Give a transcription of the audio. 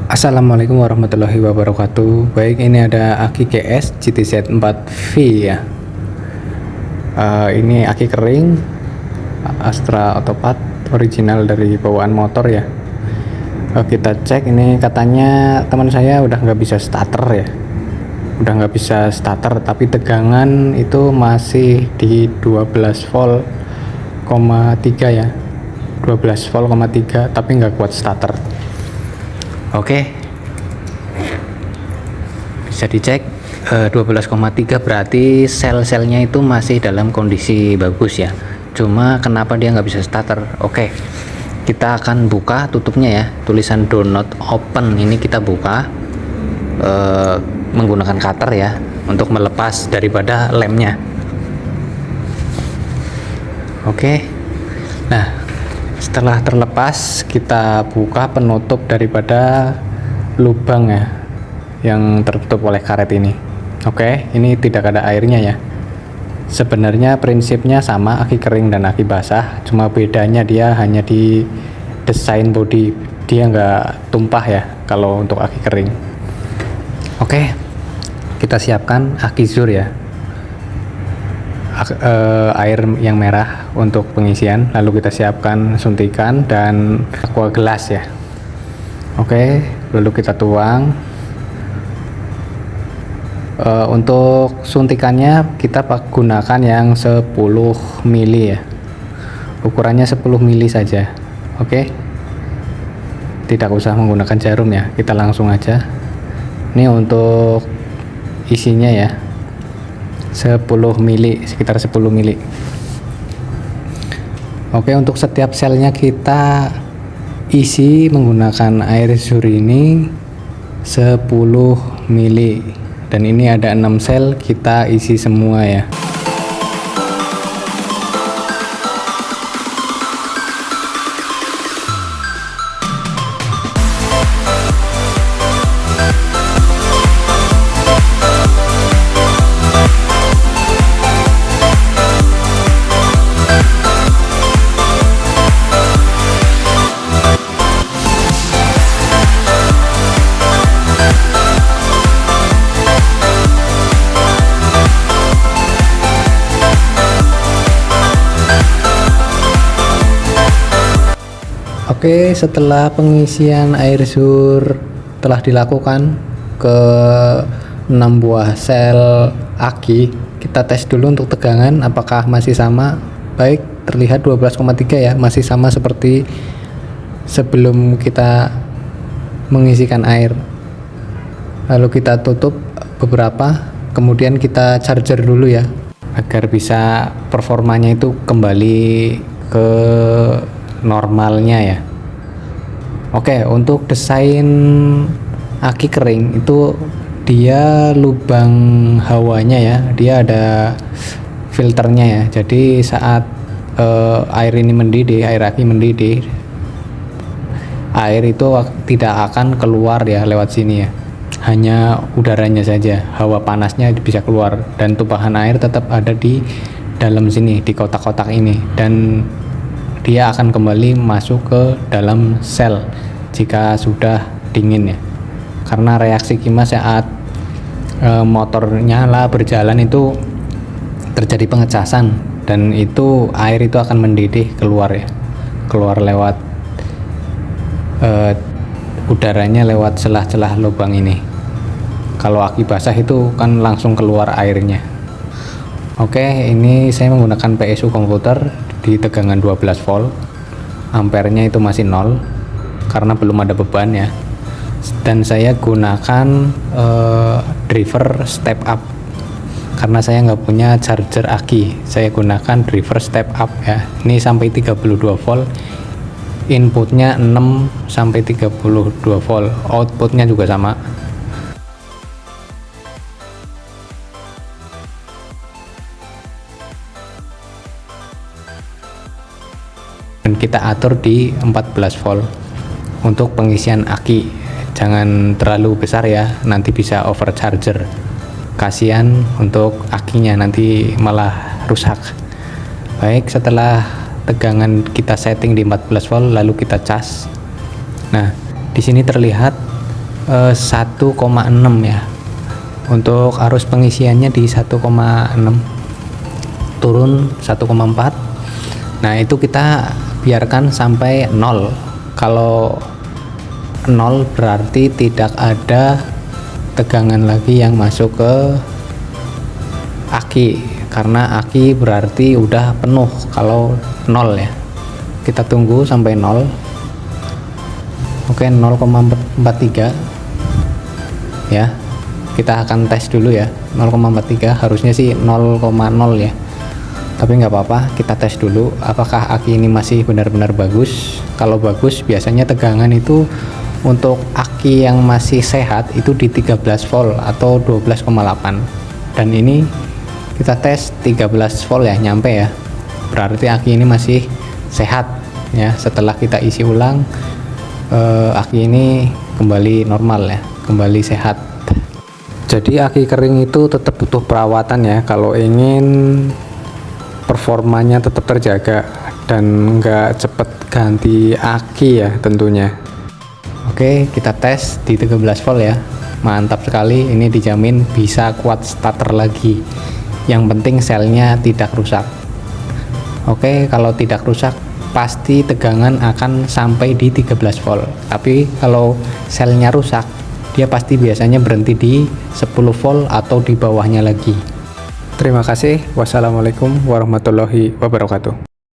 Assalamualaikum warahmatullahi wabarakatuh. Baik, ini ada aki GS GTZ 4V ya. Ini aki kering Astra Autopart original dari bawaan motor ya. Kita cek, ini katanya teman saya udah nggak bisa starter ya. Udah nggak bisa starter, tapi tegangan itu masih di 12 volt, 3 ya. 12 volt, 3 tapi nggak kuat starter. Oke, bisa dicek 12,3 berarti sel-selnya itu masih dalam kondisi bagus ya. Cuma kenapa dia nggak bisa starter? Oke, kita akan buka tutupnya ya, tulisan do not open ini kita buka menggunakan cutter ya untuk melepas daripada lemnya. Oke, nah setelah terlepas kita buka penutup daripada lubang ya yang tertutup oleh karet ini. Oke, ini tidak ada airnya ya. Sebenarnya prinsipnya sama, aki kering dan aki basah, cuma bedanya dia hanya di desain body, dia nggak tumpah ya kalau untuk aki kering. Oke, kita siapkan aki zur ya, air yang merah untuk pengisian, lalu kita siapkan suntikan dan aqua gelas ya. Oke, lalu kita tuang. Untuk suntikannya kita gunakan yang 10 mili ya, ukurannya 10 mili saja. Oke, tidak usah menggunakan jarum ya, kita langsung aja. Ini untuk isinya ya, 10 mili, sekitar 10 mili. Oke, untuk setiap selnya kita isi menggunakan air zur ini 10 mili, dan ini ada 6 sel, kita isi semua ya. Oke, setelah pengisian air zur telah dilakukan ke 6 buah sel aki, kita tes dulu untuk tegangan apakah masih sama. Baik, terlihat 12,3 ya, masih sama seperti sebelum kita mengisikan air. Lalu kita tutup beberapa, kemudian kita charger dulu ya, agar bisa performanya itu kembali ke normalnya ya. Oke, untuk desain aki kering itu dia lubang hawanya ya, dia ada filternya ya. Jadi saat air ini mendidih, air aki mendidih, air itu tidak akan keluar ya lewat sini ya, hanya udaranya saja, hawa panasnya bisa keluar, dan tumpahan air tetap ada di dalam sini, di kotak-kotak ini, dan dia akan kembali masuk ke dalam sel jika sudah dingin ya. Karena reaksi kimia saat motor nyala berjalan itu terjadi pengecasan, dan itu air itu akan mendidih keluar ya, keluar lewat udaranya lewat celah-celah lubang ini. Kalau aki basah itu kan langsung keluar airnya. Oke, ini saya menggunakan PSU komputer di tegangan 12 volt, ampernya itu masih 0 karena belum ada beban ya, dan saya gunakan driver step up karena saya nggak punya charger aki. Saya gunakan driver step up ya, ini sampai 32 volt, inputnya 6 sampai 32 volt, outputnya juga sama. Dan kita atur di 14 volt untuk pengisian aki, jangan terlalu besar ya, nanti bisa overcharger, kasihan untuk akinya nanti malah rusak. Baik, setelah tegangan kita setting di 14 volt lalu kita cas. Nah, di sini terlihat 1,6 ya. Untuk arus pengisiannya di 1,6, turun 1,4. Nah itu kita biarkan sampai 0. Kalau 0 berarti tidak ada tegangan lagi yang masuk ke aki, karena aki berarti udah penuh kalau 0 ya. Kita tunggu sampai 0. Oke, 0,43 ya. Kita akan tes dulu ya. 0,43 harusnya sih 0,0 ya, tapi nggak apa-apa, kita tes dulu apakah aki ini masih benar-benar bagus. Kalau bagus biasanya tegangan itu untuk aki yang masih sehat itu di 13 volt atau 12,8, dan ini kita tes 13 volt ya, nyampe ya, berarti aki ini masih sehat ya. Setelah kita isi ulang, aki ini kembali normal ya, kembali sehat. Jadi aki kering itu tetap butuh perawatan ya kalau ingin performanya tetap terjaga dan nggak cepet ganti aki ya tentunya. Oke, kita tes di 13 volt ya. Mantap sekali, ini dijamin bisa kuat starter lagi. Yang penting selnya tidak rusak. Oke, kalau tidak rusak pasti tegangan akan sampai di 13 volt. Tapi kalau selnya rusak, dia pasti biasanya berhenti di 10 volt atau di bawahnya lagi. Terima kasih. Wassalamualaikum warahmatullahi wabarakatuh.